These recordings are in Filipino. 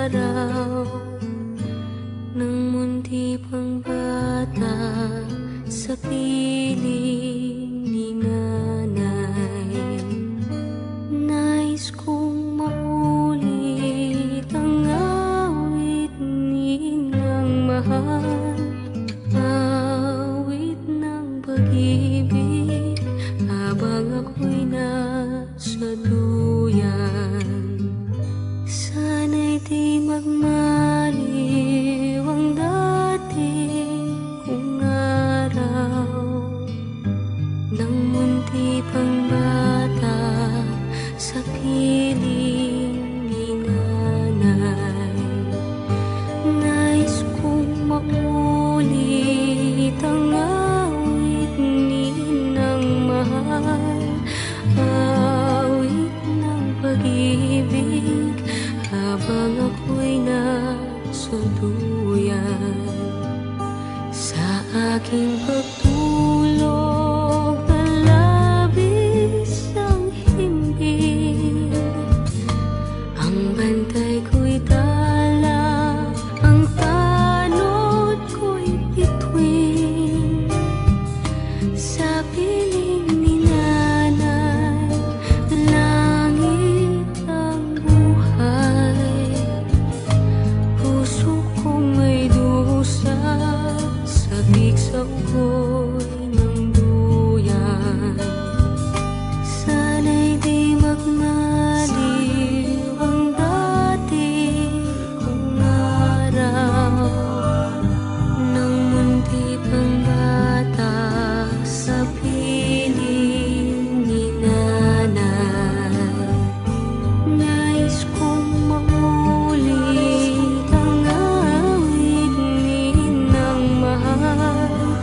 araw ng munti pang bata sa piling ni nanay. Nais kong maulit ang awit ninang mahal, awit ng pag-ibig habang ako'y nasa duyan. Sana'y di magmaliw ang dati kong araw ng munti pang bata sa piling ni nanay. Nais kong maulit ang awit ninang mahal, awit ng pag-ibig habang ako'y nasa duyan. Sa aking pagtulog na labis ang himbing, ang bantay ko'y tala, ang tanod ko'y bituin. Sa piling ni nanay, langit ang buhay. Puso kong may dusa, sabik sa ugoy ng duyan. Sana'y di magmaliw ang dati kong araw ng munti pang bata sa piling ni nanay. Nais kong maulit ang awit ninang mahal,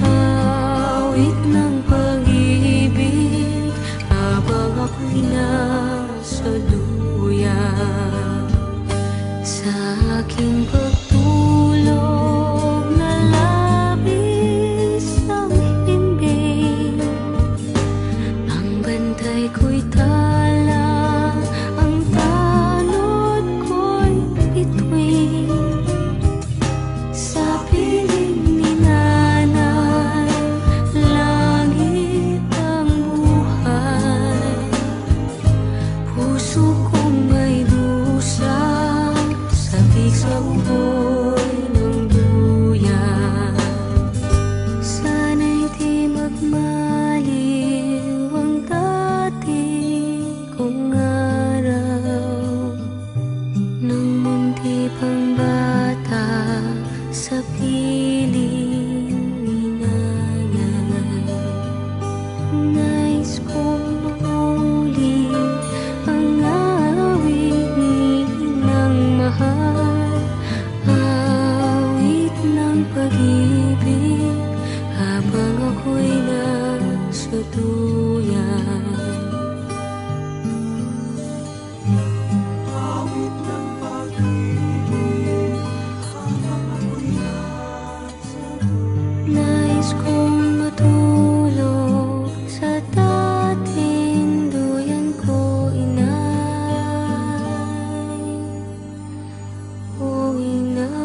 awit ng pag-ibig habang ako'y nasa duyan. Sa aking pagtulog na labis ang himbing, ang bantay ko'y tala, ang tanod ko'y bituin. Sa piling ni nanay, langit ang buhay. Puso kong may dusa, sabik sa ugoy ng duyan. Sana'y di magmaliw ang dati kong araw ng munti pang bata sa piling ni nanay. Nais kong maulit ang awit ninang mahal, awit ng pag-ibig habang ako'y nasa duyan. Awit ng pag-ibig habang ako'y nasa duyan. Nais kong matulog sa dating duyan ko, inay, o inay.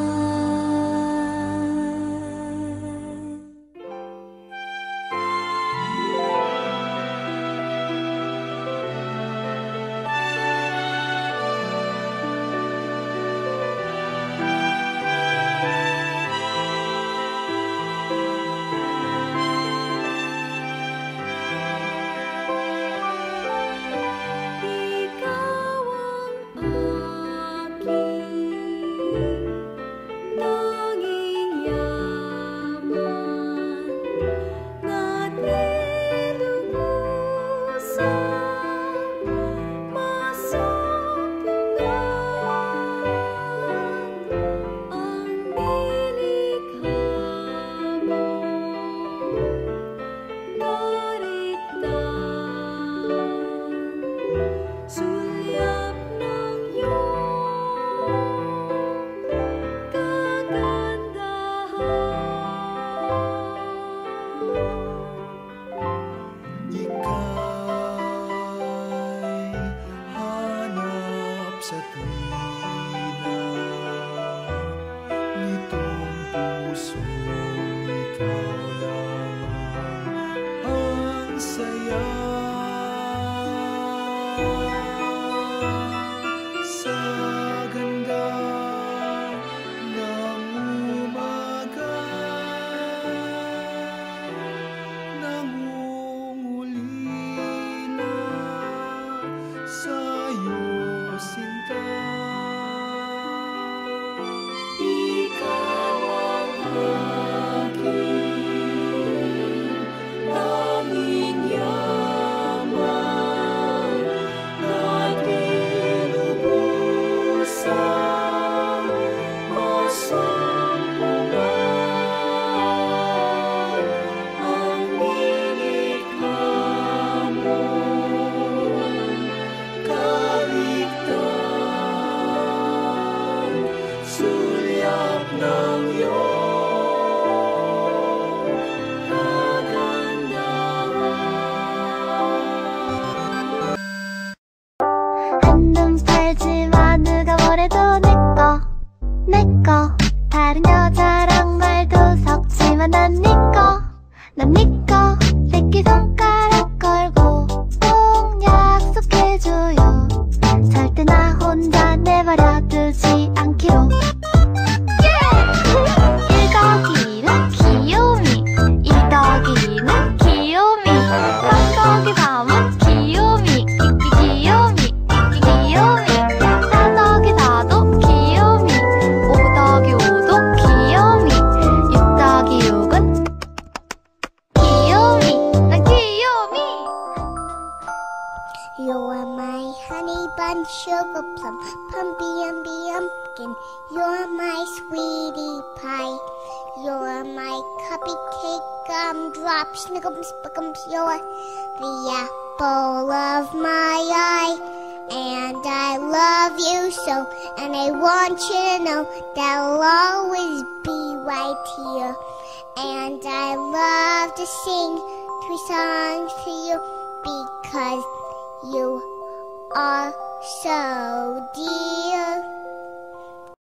내꺼 다른 여자랑 말도 섞지만 난 니꺼 난 니꺼 새끼손가락 걸고 꼭 약속해줘요 절대 나 혼자 내버려두지 않기로 1 더하기는 귀요미 2 더하기는 귀요미 3 더하기 3은 귀요미 귀요미 귀요미 4 더하기 4도 귀요미 5 더하기 5도 귀요미 6 더하기 6은 귀요미 난 귀요미 You are my honey bun, sugar plum, pumpy umby umpkin. You're my sweetie pie. You're my cupcake, gumdrop, snickums, spickums. You're the apple of my eye. And I love you so, and I want you to know that I'll always be right here. And I love to sing 3 songs to you because you are so dear.